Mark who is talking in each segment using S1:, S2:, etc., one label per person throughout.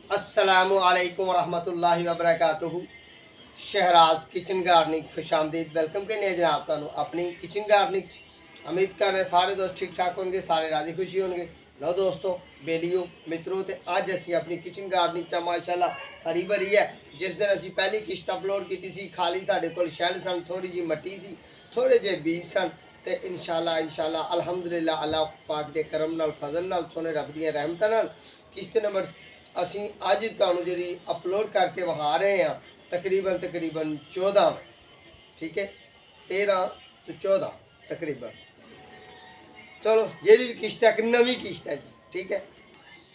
S1: अस्सलामुअलैकुम वरहमतुल्लाहि वबरकातुहू। Shahraj kitchen gardening खुशामदीद welcome करने जनाब तुहानू अपनी किचन गार्डनिंग। उम्मीद कर रहे सारे दोस्त ठीक ठाक होंगे, सारे राजी खुशी होंगे। लो दोस्तों, बेलियो मित्रों, तो अज असी अपनी किचन गार्डनिंग च माशाल्लाह हरी भरी है। जिस दिन असी पहली किश्त अपलोड की सी, खाली साढ़े कोल शैल सन, थोड़ी जी मट्टी सी, थोड़े जे बीज सन, तो इंशाल्लाह अलहमदुलिल्लाह अल्लाह पाक के करम नाल फजल नाल सोने रब दी रहमतां नाल किश्त नंबर असी अज तुहानू जी अपलोड करके विखा रहे हैं। तकरीबन 14 में, ठीक है, 13 तो 14 तकरीबन। चलो जी भी किश्त है, एक नवी किश्त है जी, ठीक है,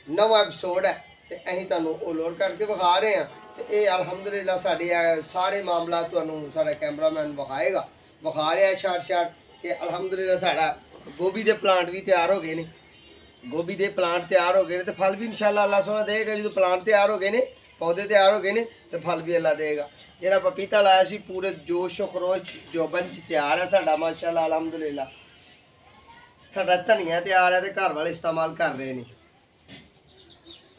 S1: नवा एपिसोड है, तो अं तुहानू लोड करके विखा रहे हैं। तो ये अलहमदुलिल्लाह साढ़े सारे मामला तुहानू साढ़ा कैमरामैन विखाएगा, विखा रहा है शार्ट शार्ट कि अलहमदुलिल्लाह साढ़ा गोभी के प्लांट भी तैयार हो गए हैं। गोभी के प्लांट तैयार हो गए हैं, तो फल भी इंशाल्लाह अल्लाह सोना देगा। जो प्लांट तैयार हो गए हैं, पौधे तैयार हो गए हैं, तो फल भी अल्लाह देगा। जरा पपीता लाया सी पूरे जोश खरोश जोबन च तैयार है साडा माशाल्लाह अलहमदुलिल्लाह। साडा धनिया तैयार है, तो घर वाले इस्तेमाल कर रहे हैं।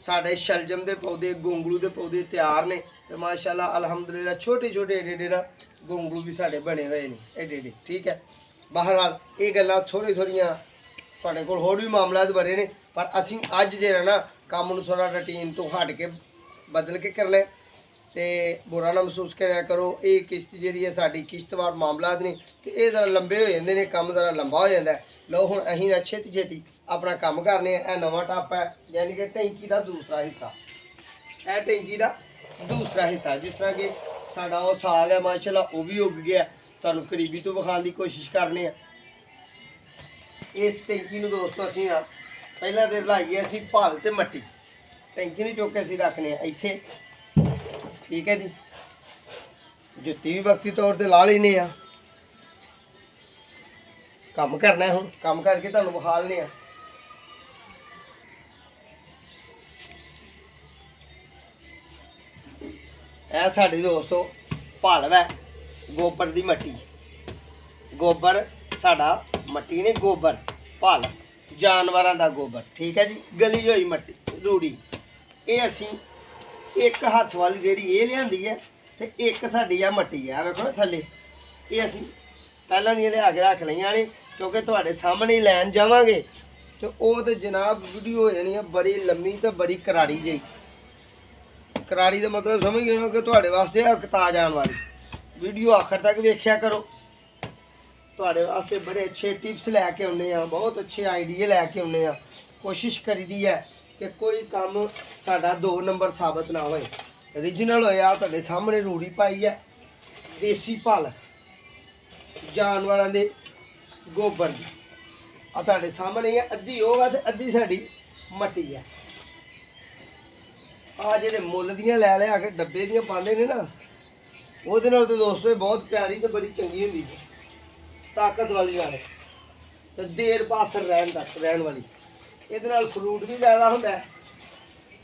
S1: साढ़े शलजम के पौधे गोंगलू के पौधे तैयार ने, तो माशाल्लाह अलहमदुलिल्लाह छोटे छोटे एडे एडे ना गोंगलू भी साढ़े बने हुए हैं, एडे एडे, ठीक है। बहरहाल ये गल्लां थोड़ी थोड़ियां साढ़े कोल होर भी मामलात बड़े ने, पर असी अज जो ना काम नूं थोड़ा रूटीन तो हट के बदल के करना है। तो बुरा ना महसूस कराया करो, ये किश्त जी है साड़ी किश्तवार मामलात ने, तो ये जरा लंबे हो जाते हैं, काम जरा लंबा हो जाता है। लो हुण असीं छेती छेती अपना काम करने। यह नवा टप है, यानी कि टैंकी का दूसरा हिस्सा, यह टैंकी का दूसरा हिस्सा। जिस तरह कि साडा वो साग है माशाल्लाह वो भी उग गया, तुहानूं करीबी तो विखाने की कोशिश करने हैं। इस टैंकी में दोस्तों असी पहला तो लाइए असी भल तो मट्टी, टैंकी नहीं चुक के असी रखने इत्थे, ठीक है जी। जुत्ती भी वक्ती तौर पर ला लेने, काम करना है। हुण काम करके तुहानूं विखा लेने। यह साडी दोस्तों भल है, गोबर की मट्टी, गोबर साडा मट्टी ने गोबर भल जानवरों का गोबर, ठीक है जी। गली हुई मट्टी रूड़ी, ये असी एक हथ वाली जी ये लियांदी है, तो एक साडी आ मट्टी है, वेखो ना थले। ये असी पहला दी लिया के रख लिया ने, क्योंकि तुहाडे सामने लैन जावांगे तो वो तो जनाब वीडियो हो जानी है बड़ी लम्मी तो बड़ी कराड़ी जी। कराड़ी का मतलब समझ गए हो कि तुहाडे वास्ते अकता जाने वाली वीडियो आखिर तक वेख्या करो। तुहाडे वास्ते बड़े अच्छे टिप्स लैके आने, बहुत अच्छे आइडिया लैके आने। कोशिश करी दी है कि कोई काम साडा 2 नंबर साबित ना होए, ओरिजिनल होया। तुहाडे सामने रूड़ी पाई है, देसी भल जानवरों के गोबर की, तुहाडे सामने है। अद्धी होगा तो अद्धी साडी मट्टी है। आ जे मुल दियां लै लिया के डब्बे दियां पाते ने ना, वो तो दोस्तों बहुत प्यारी तो बड़ी चंगी होंगी, ताकत वाली नाले, तो देर पासर रहन वाली। ये फ्रूट भी ज़्यादा होंदा है,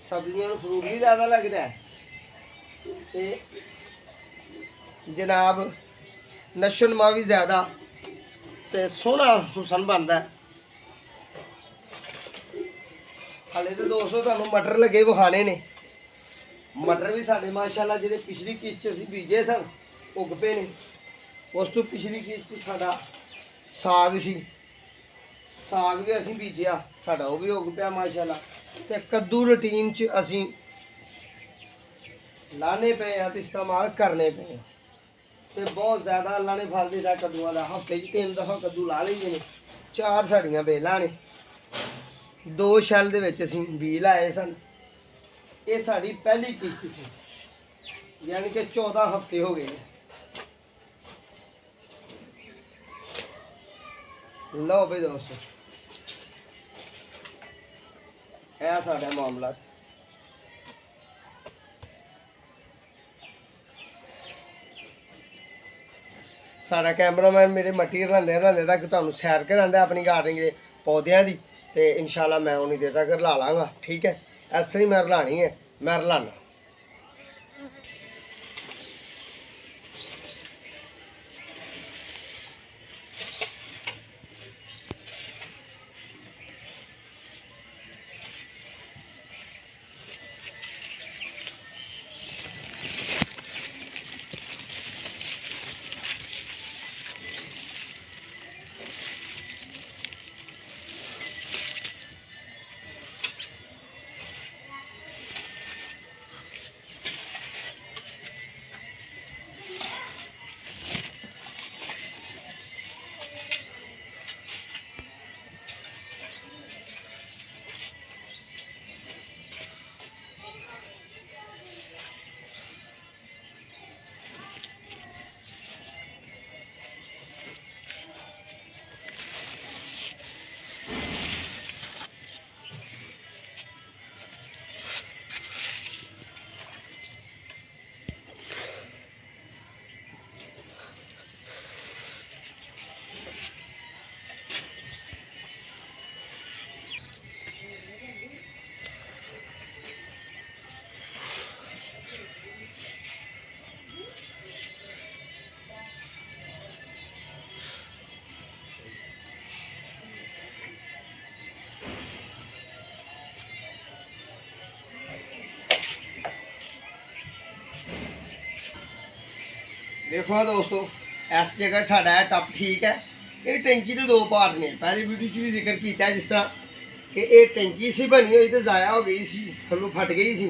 S1: सब्जियों में फ्रूट भी ज़्यादा लगता है, ते जनाब नशोनुमा भी ज़्यादा, तो सोहना हुसन बनता है। हाले तो दोस्तों तुहानूं मटर लगे विखाने ने। मटर भी साढ़े माशाल्लाह जिहड़े पिछली किश्त असीं बीजे सन उग पे ने। उस तो पिछली किश्त साडा साग सी, साग भी असीं बीजिया, साडा वो भी उग पिया माशाल्लाह। ते कद्दू रूटीन च असीं लाने पे हैं तो इस्तेमाल करने पे हैं, तो बहुत ज़्यादा अल्लाह ने फल दिता कद्दूआं दा। हफ्ते च 3 दफ़ा कद्दू ला लैंदे ने। 4 साड़ियां बेलां ने, 2 शैल दे विच असीं बीज लाए सन। ये साड़ी पहली किश्त थी, यानी कि 14 हफ्ते हो गए। लो भाई दोस्तों, यह साढ़ा मामला। साढ़ा कैमरामैन मेरे मट्टी रलांदे रलांदे तक तुहानूं सैर करांदा अपनी गार्डनिंग के पौधों की, तो इंशाल्लाह मैं उन्नी देर तक रला लाँगा, ठीक है। इस तरह मैं रलानी है, मैं रलाना। देखो दोस्तों इस जगह साडा है टप ठीक है। ये टैंकी के दो पार्ट ने, पहली वीडियो च भी जिक्र किया जिस तरह कि ये टैंकी सी बनी हुई तो ज़ाया हो गई सी, थल्लों फट गई सी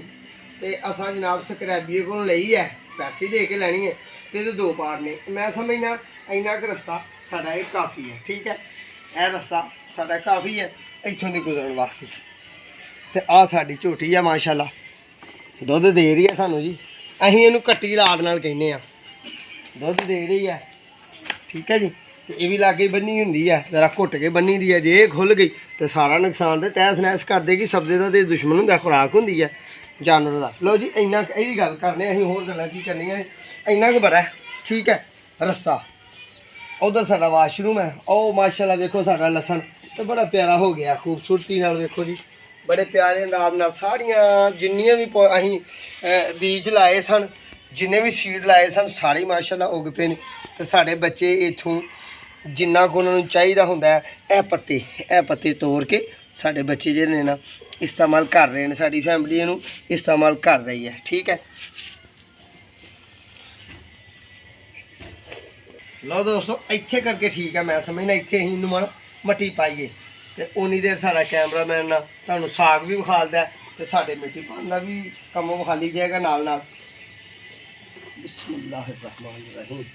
S1: ते असां जनाब स्क्रैबिये को लई है, पैसे दे के लैनी है तो ये दो पार्ट ने। मैं समझना इन्ना क रस्ता साडा ये काफ़ी है, ठीक है। यह रस्ता साडा काफ़ी है इत्थों दी गुजरन वास्ते। ते आ साडी झोटी है माशाल्लाह दुध दे रही है सानू जी। असीं इहनूं कट्टी लाड़ नाल कहने आ, दुध दे रही है, ठीक है जी। तो ये भी लागे बन्नी होंगी है, जरा घुट के बन्नी दी है, जे खुल गई तो सारा नुकसान तो तहस नहस कर देगी। सब्जे का तो दुश्मन होंगे, खुराक होंगी है जानवर का। लो जी इन्ना यही गल करने असीं होर गल्लां की करनियां, इन्ना क बड़ा है, ठीक है। रस्ता उधर साडा वाशरूम है, ओ माशाल्लाह देखो साडा लसन तो बड़ा प्यारा हो गया, खूबसूरती नाल देखो जी, बड़े प्यारे अंदाज नाल सारियां जिन्नियां भी असीं बीज लाए सन, जिन्ने भी सीड लाए सन सारे माशाल्लाह उग पे ने। तो साडे बच्चे इत्थों जिन्ना को उन्होंने चाहिए होंदा है ए पत्ते तोड़ के साडे बच्चे जिहड़े ने ना इस्तेमाल कर रहे हैं, साडी फैमिली इहनूं इस्तेमाल कर रही है, ठीक है। लो दोस्तों इत्थे करके ठीक है, मैं समझना इत्थे असीं इहनूं मट्टी पाइए तो उन्नी देर साडा कैमरामैन ना तुहानूं साग भी विखालदा है ते साडे मिट्टी पाउण दा भी कम्म विखाली जाएगा नाल नाल। बिस्मिल्लाहिर्रहमानिर्रहीम।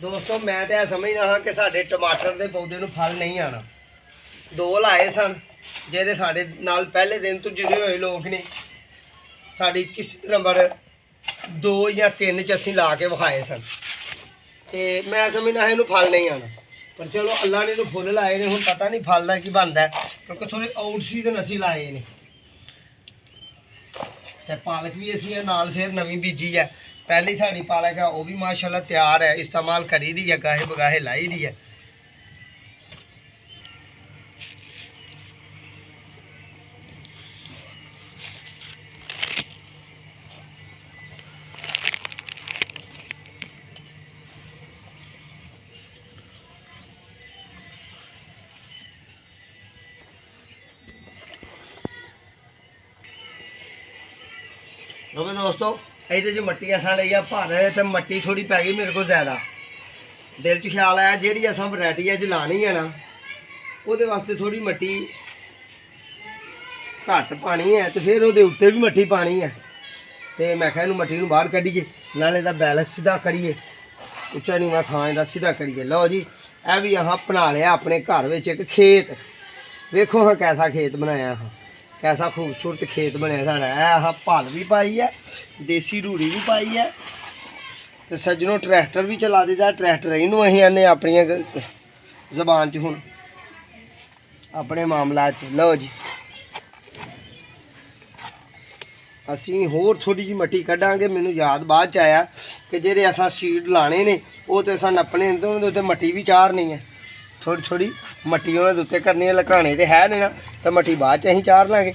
S1: दोस्तों मैं तो समझना हाँ कि साढ़े टमाटर के पौधे में फल नहीं आना। दो लाए सन जेह्ड़े साढ़े नाल पहले दिन तो जुड़े हुए लोग ने, साड़ी किस्त नंबर 2 या 3 च असीं ला के विखाए सन, तो मैं समझना इन्हूं फल नहीं आना। पर चलो अल्लाह ने इन्हूं फुल लाए ने, हुण पता नहीं फल का की बनता है क्योंकि थोड़े आउट सीजन असीं लाए ने। तो पालक भी असीं नाल फिर नवीं बीजी है, पहली साड़ी पालक है वह भी माशाल्लाह तैयार है, इस्तेमाल करी दी है, गाहे बगाहे लाई दी है। लो दोस्तों ये जो मट्टी असा ली भर तो मट्टी थोड़ी पै गई मेरे को ज़्यादा, दिल च ख्याल आया जी अस वैरायटी अज लानी है ना वो वास्ते थोड़ी मट्टी घट पानी है, तो फिर वो उत्ते भी मट्टी पानी है। तो मैं क्या मट्टी बाहर कढ़िए नाले का बैलेंस सीधा करिए, उच्चा नीवा थां का सीधा करिए। लो जी यह भी अहाँ बना लिया अपने घर में एक खेत, वेखो हाँ कैसा खेत बनाया हाँ, कैसा खूबसूरत खेत बनया साढ़ा। हाँ भल भी पाई है, देसी रूढ़ी भी पाई है, तो सज्जनों ट्रैक्टर भी चला दी। ट्रैक्टर इनू असीं आने अपनी जबान च हुण अपने मामला च। लो जी ਅਸੀਂ ਹੋਰ ਥੋੜੀ ਜਿਹੀ ਮੱਟੀ ਕੱਢਾਂਗੇ। ਮੈਨੂੰ ਯਾਦ ਬਾਅਦ ਚ ਆਇਆ ਕਿ ਜਿਹੜੇ ਅਸਾਂ ਸੀਡ ਲਾਣੇ ਨੇ ਉਹ ਤੇ ਅਸਾਂ ਨੱਪਣੇ ਨੇ, ਉਹਨਾਂ ਦੇ ਉੱਤੇ ਮੱਟੀ ਵੀ ਚਾਰਨੀ ਹੈ। ਥੋੜੀ ਥੋੜੀ ਮੱਟੀ ਉਹਨਾਂ ਦੇ ਉੱਤੇ ਕਰਨੀ ਹੈ, ਲਕਾਣੇ ਤੇ ਹੈ ਨੇ ਨਾ, ਤਾਂ ਮੱਟੀ ਬਾਅਦ ਚ ਅਸੀਂ ਚਾਰ ਲਾਂਗੇ।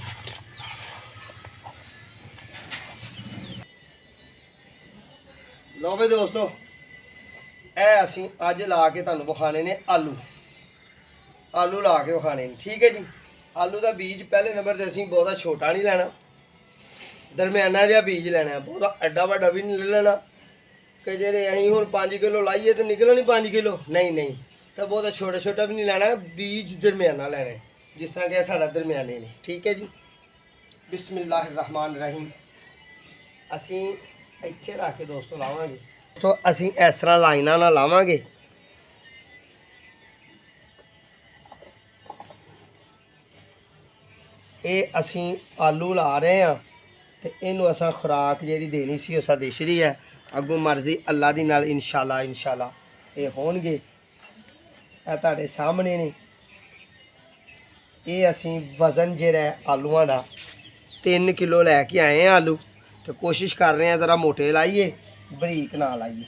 S1: ਲਓ ਵੀ ਦੋਸਤੋ, ਇਹ ਅਸੀਂ ਅੱਜ ਲਾ ਕੇ ਤੁਹਾਨੂੰ ਵਿਖਾਣੇ ਨੇ ਆਲੂ। ਆਲੂ ਲਾ ਕੇ ਵਿਖਾਣੇ ਨੇ, ठीक है जी। ਆਲੂ ਦਾ ਬੀਜ ਪਹਿਲੇ ਨੰਬਰ ਤੇ ਅਸੀਂ ਬਹੁਤਾ ਛੋਟਾ ਨਹੀਂ ਲੈਣਾ, ਦਰਮਿਆਨਾ ਜਿਹਾ ਬੀਜ ਲੈਣਾ। ਬਹੁਤਾ ਐਡਾ ਵੱਡਾ ਵੀ ਨਹੀਂ ਲੈ ਲੈਣਾ ਕਿ ਜਿਹੜੇ ਅਸੀਂ ਹੁਣ 5 ਕਿਲੋ ਲਾਈਏ ਤੇ ਨਿਕਲੋ ਨਹੀਂ 5 ਕਿਲੋ, ਨਹੀਂ ਨਹੀਂ। ਤਾਂ ਬਹੁਤਾ ਛੋਟਾ ਛੋਟਾ ਵੀ ਨਹੀਂ ਲੈਣਾ, ਬੀਜ ਦਰਮਿਆਨਾ ਲੈਣਾ, ਜਿਸ ਤਰ੍ਹਾਂ ਕਿ ਸਾਡਾ ਦਰਮਿਆਨੇ ਨੇ, ठीक है जी। ਬਿਸਮਿਲ੍ਲਾਹਿਰ ਰਹੀਮ। ਅਸੀਂ ਇੱਥੇ ਰੱਖ ਕੇ ਦੋਸਤੋ ਲਾਵਾਂਗੇ। तो असी इस तरह लाइना ना लावांगे। ये असी आलू ला रहे हैं तो इनू असा खुराक जी देनी सी उस दिश रही है। अगों मर्जी अल्लाह दी नाल इंशाल्लाह ये होणगे। तुहाडे सामने ने ये असी वजन जिहड़ा आलूआं दा 3 किलो लैके आए हैं आलू। तो कोशिश कर रहे हैं ज़रा मोटे लाइए, बरीक ना लाइए।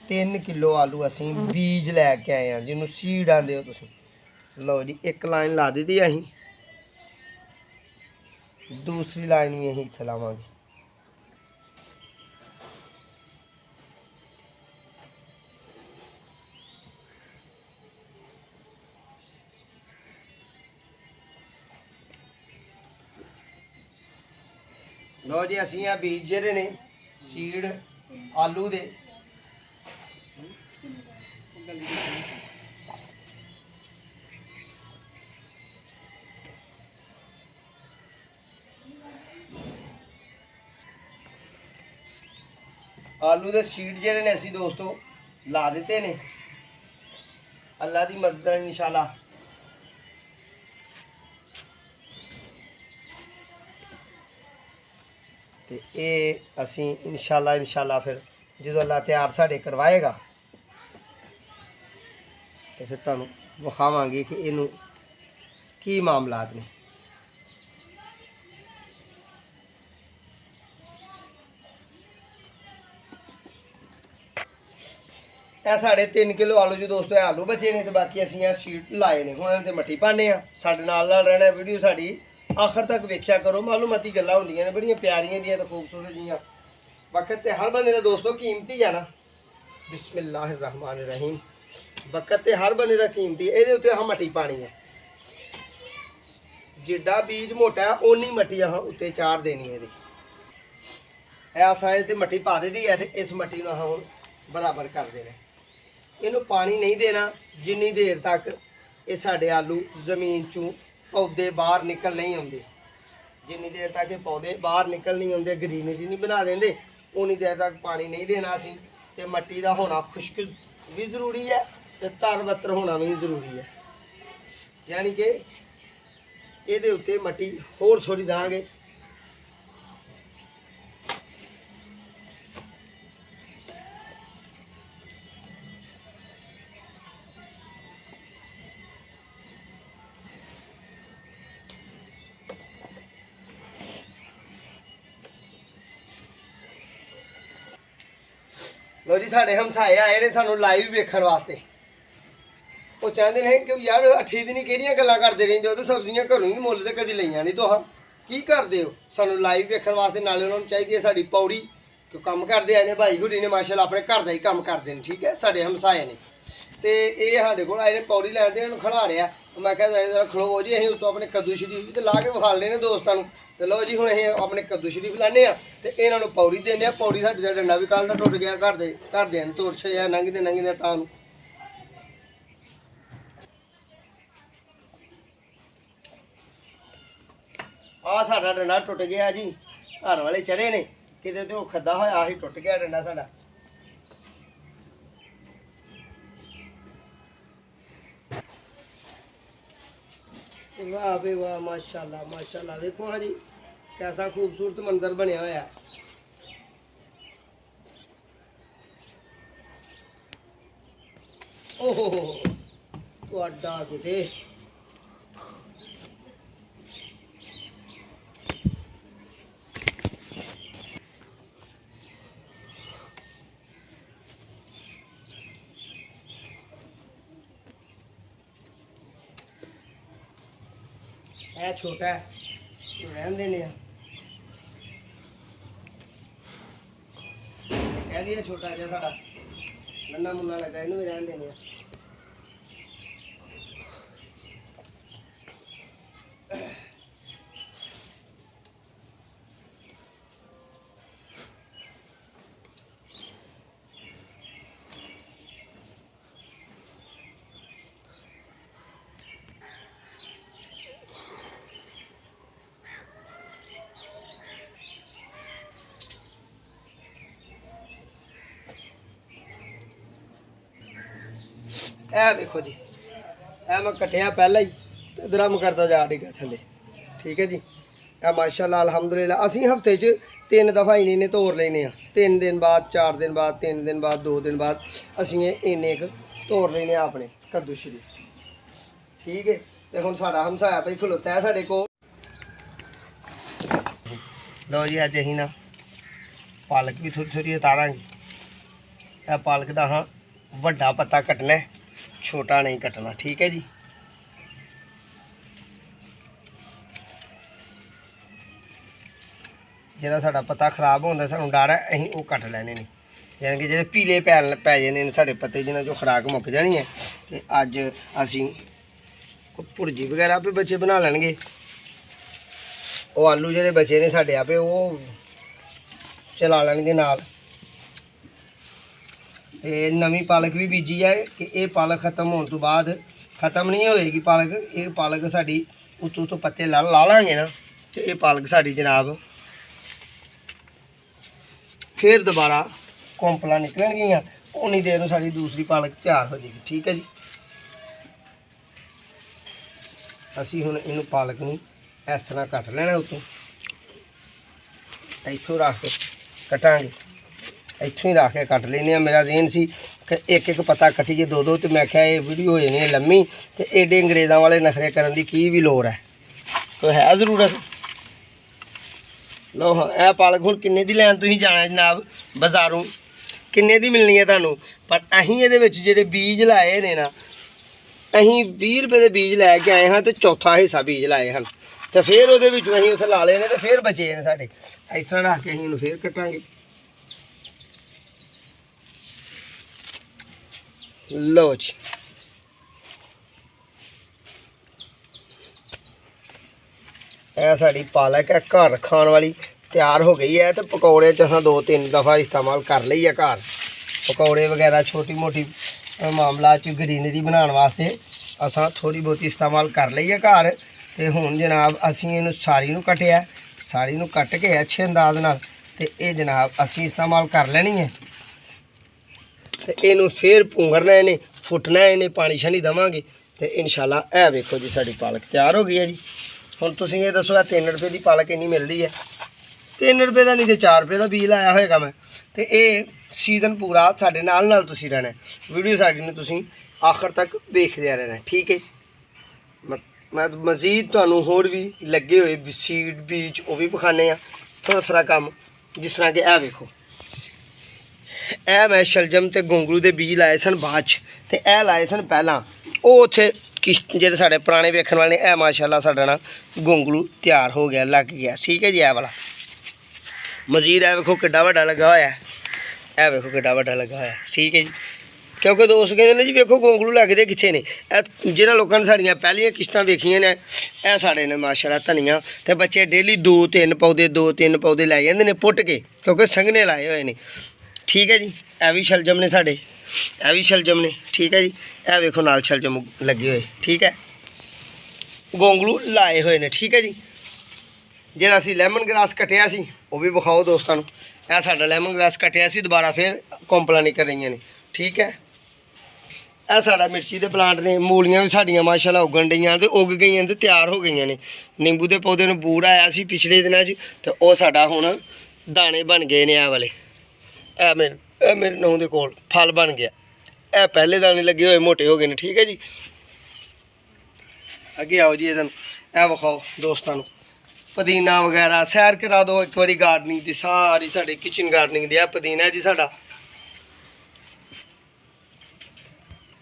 S1: 3 किलो आलू असी बीज लैके आए हैं, जिन्हों सीड आंदे हो तुसीं। लो जी, एक लाइन ला दी अहीं, दूसरी लाइन भी अहीं इत्थे लावांगे। लो जी, असी आ बीज जिहड़े ने सीड आलू दे आलू दे सीड जिहड़े ने असी दोस्तों ला दिते ने अल्लाह दी मदद नाल इंशाल्लाह। तो ये असी इंशाल्लाह फिर जो अल्लाह तैयार साढ़े करवाएगा तो फिर तुहानूं विखावांगे कि इनू की मामलात ने। ਇਹ साढ़े 3 किलो आलू जी दोस्तों आलू बचे ने, तो बाकी असीं आ शीट लाए ने। हुण ते मट्टी पाने आ। साडे नाल रहना वीडियो साडी आखिर तक वेख्या करो। मालूमाती गल्लां होंदियां ने बड़ियां प्यारियां जियां ते खूबसूरत जियां। वक्त ते हर बंदे दा दोस्तों कीमती है ना। बिस्मिल्लाहिर्रहमानिर्रहीम। वक्त ते हर बंदे दा कीमती है। इहदे उत्ते अहां मट्टी पानी है। जिड्डा बीज मोटा है ओनी मट्टी अहां उत्ते चार देनी है। इहदी असां इहदे मट्टी पा दी है ते इस मट्टी नूं अहां हुण बराबर कर देना। इनू पानी नहीं देना जिन्नी देर तक ये साढ़े आलू जमीन चों पौधे बाहर निकल नहीं आते। जिन्नी देर तक ये पौधे बाहर निकल नहीं आते, ग्रीनरी नहीं बना देंगे, उन्नी देर तक पानी नहीं देना असीं। ते मट्टी का होना खुश्क भी जरूरी है ते तरबतर होना भी जरूरी है। यानी कि ये उत्ते मट्टी होर थोड़ी देंगे। लो जी, साढ़े हमसाए आए ने सानू लाइव वेखण वास्ते। वो चाहते हैं कि यार 8 दिन किहड़ियां गल्लां करदे रहिंदे हो, ते सब्जियां घरों ही मुੱਲ ते कदी लईआं नहीं। तुहां की करदे हो? सानू लाइव वेखण वास्ते नाले उन्हां नूं चाहीदी है साडी पौड़ी कि कम करदे आए ने भाई हुरी ने माशाअल्लाह अपने घर दा ही कम करदे ने। ठीक है, साढ़े हमसाए ने ते ये साढ़े कोल आए ने पौड़ी लैण ते इन्हां नूं खला रिहा। मैं कहा जरा खड़ो जी, असीं उत्तों अपने कद्दू शरीफ भी ते ला के विखा लैने दोस्तां नूं। तो लो जी, हुण असीं अपने कद्दू शरीफ लाने आ ते इन्हां नूं पौड़ी देने आ। पौड़ी साडी दा डंडा भी कल दा टुट गया घर दे तोड़ छया लंघदे तां नूं। आ साडा डंडा टुट गया जी, घर वाले चढ़े ने किते ते ओह खद्दा होया ही टुट गया डंडा साडा। वाह बे वाह, माशाल्लाह माशाल्लाह। देखो हाँ जी, कैसा खूबसूरत मंजर बनया होया। ओहो तुहाडा किते ਇਹ ਛੋਟਾ ਹੈ, ਰਹਿਣ ਦੇਣੇ ਆ। ਇਹ ਵੀ ਹੈ ਛੋਟਾ ਜਿਹਾ ਸਾਡਾ, ਨੰਨਾ ਮੁੰਨਾ ਲੱਗਾ, ਇਹਨੂੰ ਵੀ ਰਹਿਣ ਦੇਣੇ ਆ। ਇਹ देखो जी, ਇਹ मैं कटिया पहला ही तो दरम करता जा डिगा थले। ठीक है जी, ਇਹ माशाल्लाह अलहमदुलिल्लाह ਅਸੀਂ हफ्ते च 3 दफ़ा इन्ने ने तोड़ लेने 3 दिन बाद, 4 दिन बाद, 3 दिन बाद, 2 दिन बाद ਅਸੀਂ इन्ने क तोड़ लेने अपने कद्दू शरीफ। ठीक है, तो हम साडा हमसाया भाई खलोता है साडे को। लो जी अज असीं ना पालक भी थोड़ी थोड़ी उतारांगे। यह पालक का हाँ वड्डा पत्ता कटना है, छोटा नहीं कटना। ठीक है जी, जो साडा पत्ता खराब होंदा सानू डर है, असीं वो कट लैने ने, यानी कि जो पीले पै जाने साडे पत्ते जिन्हां चों खुराक मुक जानी है। तो अज असीं भुर्जी वगैरह भी बच्चे बना लैणगे। वो आलू जिहड़े बचे ने साडे आपे वो चला लैणगे नाल। ते नवीं पालक भी बीजी है कि ये पालक खत्म होने तो बाद खत्म नहीं होएगी पालक। ये पालक साड़ी उतों तो पत्ते ला लाँगे ना, तो ये पालक साड़ी जनाब फिर दोबारा कौंपला निकलणगियां, उन्नी देर में साड़ी दूसरी पालक तैयार हो जाएगी। ठीक है जी, असी हुण इनू पालक नूं इस तरह कट लेना, उतों इत्थों रख के कटांगे, इत्थों ही रख के कट लेने। मेरा जेन सी कि एक एक पत्ता कट्टिए 2-2, तो मैं क्या ये वीडियो हो जानी है लम्मी, तो एडे अंग्रेज़ों वाले नखरे करने की की भी लोड़ है, तो है ज़रूरत। लो हाँ, यह पालक हुण किन्ने दी लैन तुसीं जाना जनाब बाज़ारों, किन्ने दी मिलनी है तुहानूं। पर असीं इहदे विच जिहड़े बीज लाए ने ना, असीं 20 रुपए के बीज लैके आए हाँ, तो चौथा हिस्सा बीज लाए हैं, तो फिर उहदे विचों असीं उत्थे ला लेने, तो फिर बचे ने साडे। इस तरह रख के असीं इहनूं फिर कटांगे। लो जी, यह साड़ी पालक है घर खाने वाली तैयार हो गई है। तो पकौड़े च असां 2-3 दफ़ा इस्तेमाल कर ली है घर, पकौड़े वगैरह छोटी मोटी मामला च ग्रीनरी बनाने वास्ते असां थोड़ी बहुती इस्तेमाल कर ली है घर। तो हुण जनाब असीं इहनूं साड़ी नूं कटिया, साड़ी नूं कट के अच्छे अंदाज नाल ते ये जनाब असीं इस्तेमाल कर लेनी है। तो इनू फिर पुंगरना, इन्हें फुटना, इन्हें पानी शानी देवांगे, तो इंशाल्लाह यह वेखो जी साड़ी पालक तैयार हो गई है जी। हुण तुसीं ये दसो 3 रुपए की पालक इन्नी मिलती है, 3 रुपए का नहीं तो 4 रुपए का बीज लाया होएगा मैं। तो ये सीजन पूरा साडे नाल तुसीं रहना है, वीडियो साडी नूं तुसीं आखिर तक देखदे रहना। ठीक है, मैं मजीद तुहानूं होर भी लगे हुए सीड बीज वो भी विखाने आ थोड़ा थोड़ा काम, जिस तरह कि यह वेखो, मैं शलजम ते गोंगलू के बीज लाए सन बाद च, ते ए लाए सन पहला। वो उत्थे किश्त जेह्ड़े साढ़े पुराने वेखण वाले ने, माशाल्लाह साडा ना गोंगलू तैयार हो गया, लग गया। ठीक है जी, ए वाला मजीद है वेखो किड्डा वड्डा लगा होया है, ए वेखो किड्डा वड्डा लगा होया। ठीक है जी, क्योंकि दोस्त कहते हैं जी वेखो गोंगलू लगते कित्थे ने। जिन्हां लोगों ने साड़ियां पहलियां किश्तां वेखियां ने, ए साड़े ने माशाल्लाह धनिया ते बच्चे डेली 2-3 पौधे लै जांदे ने पुट के, क्योंकि संघने लाए हुए ने। ठीक है जी, ए भी शलजम ने साढ़े, ए भी शलजम ने। ठीक है जी, ए वेखो नाल शलजम लगे हुए। ठीक है, गोंगलू लाए हुए ने। ठीक है जी, जेड़ा असीं लैमन ग्रास कटिया सी वो भी विखाओ दोस्तों नूं। ए साडा लैमन ग्रास कटिया सी, दोबारा फिर कौंपला निकल रही ने। ठीक है, ए साडा मिर्ची दे प्लांट ने, मूलियां भी साडियां माशाल्लाह उगन डईयां ते उग गईयां ते तैयार हो गईयां ने। नींबू दे पौधे नूं बूड़ आया सी पिछले दिनां च, ते ओह साडा हुण दाने बन गए ने। ए वाले ए मेरे नौं दे कोल फल बन गया, ए पहले दाने लगे हुए मोटे हो गए ने। ठीक है जी, अगे आओ जी, ए विखाओ दोस्तों नूं पुदीना वगैरह सैर करा दो एक बारी गार्डनिंग की, सारी साढ़े किचन गार्डनिंग दी। पुदीना जी साडा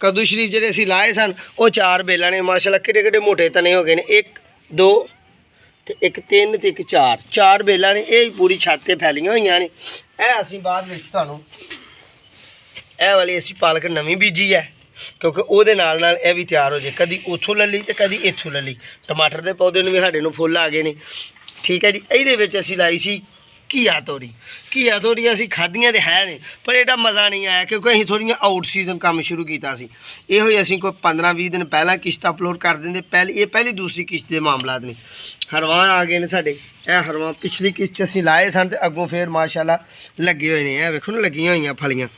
S1: कद्दू शरीफ जेह्ड़े असीं लाए सन वो 4 बेलां ने, माशाल्लाह किड्डे किड्डे मोटे तने हो गए ने। एक 2 ਤੇ ਇੱਕ 3 ਤੇ ਇੱਕ 4 ਬੇਲਾਂ ਨੇ। ਇਹ ਪੂਰੀ ਛੱਤ ਤੇ ਫੈਲੀਆਂ ਹੋਈਆਂ ਨੇ। ਇਹ ਅਸੀਂ ਬਾਅਦ ਵਿੱਚ ਤੁਹਾਨੂੰ ਇਹ ਵਾਲੀ ਅਸੀਂ ਪਾਲਕ ਨਵੀਂ ਬੀਜੀ ਹੈ, ਕਿਉਂਕਿ ਉਹਦੇ ਨਾਲ ਨਾਲ ਇਹ ਵੀ ਤਿਆਰ ਹੋ ਜੇ। ਕਦੀ ਉੱਥੋਂ ਲੈ ਲਈ ਤੇ ਕਦੀ ਇੱਥੋਂ ਲੈ ਲਈ। ਟਮਾਟਰ ਦੇ ਪੌਦੇ ਨੂੰ ਵੀ ਸਾਡੇ ਨੂੰ ਫੁੱਲ ਆ ਗਏ ਨੇ। ਠੀਕ ਹੈ ਜੀ। ਇਹਦੇ ਵਿੱਚ ਅਸੀਂ ਲਾਈ ਸੀ ਘੀਆ ਤੋਰੀ ਅਸੀਂ ਖਾਧੀਆਂ ਤੇ ਹੈ ਨੇ, ਪਰ ਇਹਦਾ ਮਜ਼ਾ ਨਹੀਂ ਆਇਆ ਕਿਉਂਕਿ ਅਸੀਂ ਥੋੜ੍ਹੀਆਂ ਆਊਟ ਸੀਜ਼ਨ ਕੰਮ ਸ਼ੁਰੂ ਕੀਤਾ ਸੀ। ਇਹੋ ਹੀ ਅਸੀਂ ਕੋਈ 15-20 ਦਿਨ ਪਹਿਲਾਂ ਕਿਸ਼ਤ ਅਪਲੋਡ ਕਰ ਦਿੰਦੇ। ਪਹਿਲੀ ਦੂਸਰੀ ਕਿਸ਼ਤ ਦੇ ਮਾਮਲਾਤ ਨੇ। ਹਰਵਾਂ ਆ ਗਏ ਨੇ ਸਾਡੇ। ਇਹ ਹਰਵਾਂ ਪਿਛਲੀ ਕਿਸ਼ਤ ਅਸੀਂ ਲਾਏ ਸਨ ਤੇ ਅੱਗੋਂ ਫੇਰ ਮਾਸ਼ਾਅੱਲਾ ਲੱਗੇ ਹੋਏ ਨੇ। ਇਹ ਵੇਖੋ ਨਾ ਲੱਗੀਆਂ ਹੋਈਆਂ ਫਲੀਆਂ।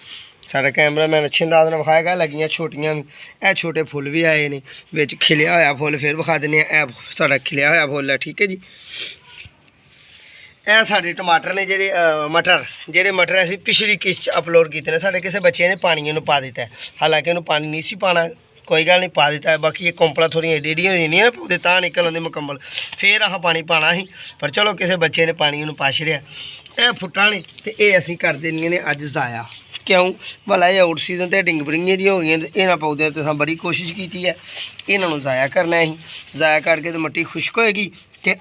S1: ਸਾਡਾ ਕੈਮਰਾਮੈਨ ਅੱਛੇ ਅੰਦਾਜ਼ ਨਾਲ ਵਿਖਾਏਗਾ। ਲੱਗੀਆਂ ਛੋਟੀਆਂ ਵੀ। ਇਹ ਛੋਟੇ ਫੁੱਲ ਵੀ ਆਏ ਨੇ ਵਿੱਚ। ਖਿਲਿਆ ਹੋਇਆ ਫੁੱਲ ਫਿਰ ਵਿਖਾ ਦਿੰਦੇ ਆ। ਇਹ ਸਾਡਾ ਖਿਲਿਆ ਹੋਇਆ ਫੁੱਲ ਹੈ। ਠੀਕ ਹੈ ਜੀ। ਇਹ ਸਾਡੇ ਟਮਾਟਰ ਨੇ ਜਿਹੜੇ ਮਟਰ ਅਸੀਂ ਪਿਛਲੀ ਕਿਸ਼ਤ ਅਪਲੋਡ ਕੀਤੇ ਨੇ। ਸਾਡੇ ਕਿਸੇ ਬੱਚੇ ਨੇ ਪਾਣੀ ਇਹਨੂੰ ਪਾ ਦਿੱਤਾ, ਹਾਲਾਂਕਿ ਇਹਨੂੰ ਪਾਣੀ ਨਹੀਂ ਸੀ ਪਾਉਣਾ। ਕੋਈ ਗੱਲ ਨਹੀਂ, ਪਾ ਦਿੱਤਾ। ਬਾਕੀ ਇਹ ਕੰਪਲਾਂ ਥੋੜ੍ਹੀਆਂ ਏਡੀਆਂ ਹੋ ਜਾਂਦੀਆਂ ਨੇ ਪੌਦੇ ਤਾਂ ਨਿਕਲ ਆਉਂਦੇ ਮੁਕੰਮਲ, ਫਿਰ ਆਹ ਪਾਣੀ ਪਾਉਣਾ ਸੀ, ਪਰ ਚਲੋ ਕਿਸੇ ਬੱਚੇ ਨੇ ਪਾਣੀ ਇਹਨੂੰ ਪਾ ਛੜਿਆ। ਇਹ ਫੁੱਟਾਂ ਨੇ ਤੇ ਇਹ ਅਸੀਂ ਕਰ ਦੇਣੀਆਂ ਨੇ ਅੱਜ ਜ਼ਾਇਆ। ਕਿਉਂ ਭਲਾ ਇਹ ਆਊਟ ਸੀਜ਼ਨ ਤੇ ਡਿੰਗ ਬਰਿੰਗੀਆਂ ਜਿਹੀਆਂ ਹੋ ਗਈਆਂ ਤੇ ਇਹਨਾਂ ਪੌਦਿਆਂ ਤੇ ਅਸੀਂ ਬੜੀ ਕੋਸ਼ਿਸ਼ ਕੀਤੀ ਹੈ ਇਹਨਾਂ ਨੂੰ ਜ਼ਾਇਆ ਕਰਨਾ। ਅਸੀਂ ਜ਼ਾਇਆ ਕਰਕੇ ਤੇ ਮਿੱਟੀ ਖੁਸ਼ਕ ਹੋਏਗੀ ਤੇ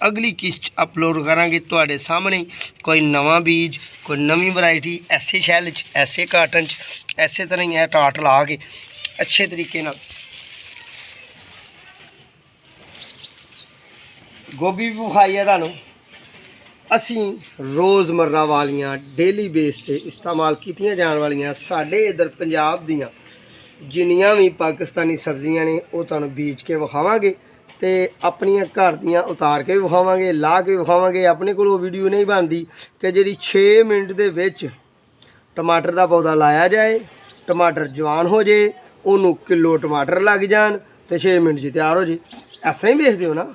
S1: ਅਗਲੀ ਕਿਸ਼ਤ ਅਪਲੋਡ ਕਰਾਂਗੇ ਤੁਹਾਡੇ ਸਾਹਮਣੇ। ਕੋਈ ਨਵਾਂ ਬੀਜ, ਕੋਈ ਨਵੀਂ ਵੈਰਾਈਟੀ ਐਸੇ ਸ਼ੈਲ 'ਚ, ਐਸੇ ਕਾਟਨ 'ਚ, ਐਸੇ ਤਰ੍ਹਾਂ ਹੀ ਇਹ ਟਾਟ ਲਾ ਕੇ ਅੱਛੇ ਤਰੀਕੇ ਨਾਲ। ਗੋਭੀ ਵੀ ਵਿਖਾਈ ਹੈ ਤੁਹਾਨੂੰ। ਅਸੀਂ ਰੋਜ਼ਮर्रा ਵਾਲੀਆਂ ਡੇਲੀ ਬੇਸ 'ਤੇ ਇਸਤੇਮਾਲ ਕੀਤੀਆਂ ਜਾਣ ਵਾਲੀਆਂ ਸਾਡੇ ਇੱਧਰ ਪੰਜਾਬ ਦੀਆਂ ਜਿੰਨੀਆਂ ਵੀ ਪਾਕਿਸਤਾਨੀ ਸਬਜ਼ੀਆਂ ਨੇ ਉਹ ਤੁਹਾਨੂੰ ਬੀਜ ਕੇ ਵਿਖਾਵਾਂਗੇ ਤੇ ਆਪਣੀਆਂ ਘਰ ਦੀਆਂ ਉਤਾਰ ਕੇ ਵਿਖਾਵਾਂਗੇ, ਲਾ ਕੇ ਵਿਖਾਵਾਂਗੇ। ਆਪਣੇ ਕੋਲ ਉਹ ਵੀਡੀਓ ਨਹੀਂ ਬਣਦੀ ਕਿ ਜਿਹੜੀ 6 ਮਿੰਟ ਦੇ ਵਿੱਚ ਟਮਾਟਰ ਦਾ ਪੌਦਾ ਲਾਇਆ ਜਾਏ, ਟਮਾਟਰ ਜਵਾਨ ਹੋ ਜੇ, ਉਹਨੂੰ ਕਿਲੋ ਟਮਾਟਰ ਲੱਗ ਜਾਣ ਤੇ 6 ਮਿੰਟ 'ਚ ਤਿਆਰ ਹੋ ਜੇ। ਇਸ ਤਰ੍ਹਾਂ ਹੀ ਵੇਖਦੇ ਹੋ ਨਾ।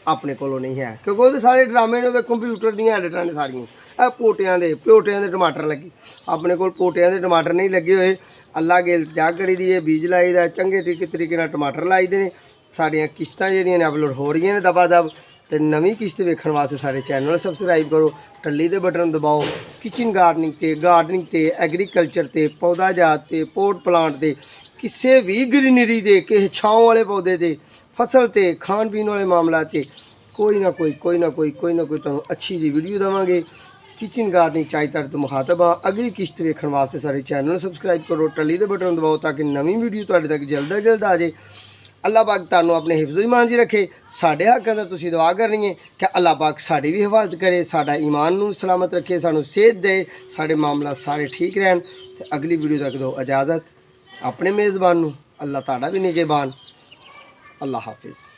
S1: ਆਪਣੇ ਕੋਲੋਂ ਨਹੀਂ ਹੈ ਕਿਉਂਕਿ ਉਹਦੇ ਸਾਰੇ ਡਰਾਮੇ ਨੇ ਉਹਦੇ ਕੰਪਿਊਟਰ ਦੀਆਂ ਐਡਿਟਾਂ ਨੇ ਸਾਰੀਆਂ। ਇਹ ਪੋਟਿਆਂ ਦੇ ਟਮਾਟਰ ਲੱਗੇ। ਆਪਣੇ ਕੋਲ ਪੋਟਿਆਂ ਦੇ ਟਮਾਟਰ ਨਹੀਂ ਲੱਗੇ ਹੋਏ। ਅੱਲਾ ਗੇਲ ਜਾ ਕਰੀ ਦੀ ਇਹ ਬੀਜ ਲਾਈ ਦਾ, ਚੰਗੇ ਤਰੀਕੇ ਨਾਲ ਟਮਾਟਰ ਲਾਈਦੇ ਨੇ। ਸਾਡੀਆਂ ਕਿਸ਼ਤਾਂ ਜਿਹੜੀਆਂ ਨੇ ਅਪਲੋਡ ਹੋ ਰਹੀਆਂ ਨੇ ਦਬਾ ਦਬ। ਤੇ ਨਵੀਂ ਕਿਸ਼ਤ ਵੇਖਣ ਵਾਸਤੇ ਸਾਡੇ ਚੈਨਲ ਨੂੰ ਸਬਸਕ੍ਰਾਈਬ ਕਰੋ, ਟੱਲੀ ਦੇ ਬਟਨ ਦਬਾਓ। ਕਿਚਨ ਗਾਰਡਨਿੰਗ ਤੇ ਐਗਰੀਕਲਚਰ ਤੇ ਪੌਦਾਜਾਤ ਤੇ ਪੋਟ ਪਲਾਂਟ ਤੇ ਕਿਸੇ ਵੀ ਗ੍ਰੀਨਰੀ ਦੇ, ਕਿਸੇ ਛਾਂ ਵਾਲੇ ਪੌਦੇ ਤੇ, ਫਸਲ ਤੇ, ਖਾਣ ਪੀਣ ਵਾਲੇ ਮਾਮਲਾ ਤੇ ਕੋਈ ਨਾ ਕੋਈ ਤੁਹਾਨੂੰ ਅੱਛੀ ਜੀ ਵੀਡੀਓ ਦੇਵਾਂਗੇ। किचन गार्डनिंग चाहिए तो मुखातब हाँ। अगली किश्त वेखण वास्ते सारे चैनल सबसक्राइब करो, टली दे बटन दबाओ ताकि नवी वीडियो तुहाडे तक जल्द अज जल्द आ जाए। अल्लाह पाक तुहानू अपने हिफ्ज़ ईमान च रखे। साडे हक़ां दा तुसीं दुआ करनी है कि अल्लाह पाक साडी भी हिफाजत करे, साडा ईमान नू सलामत रखे, सानू सेहत दे, साडे मामला सारे ठीक रहन। ते अगली वीडियो तक दो इजाज़त अपने मेज़बान नू। अल्लाह ताड़ा भी निगहबान। अल्लाह हाफिज़।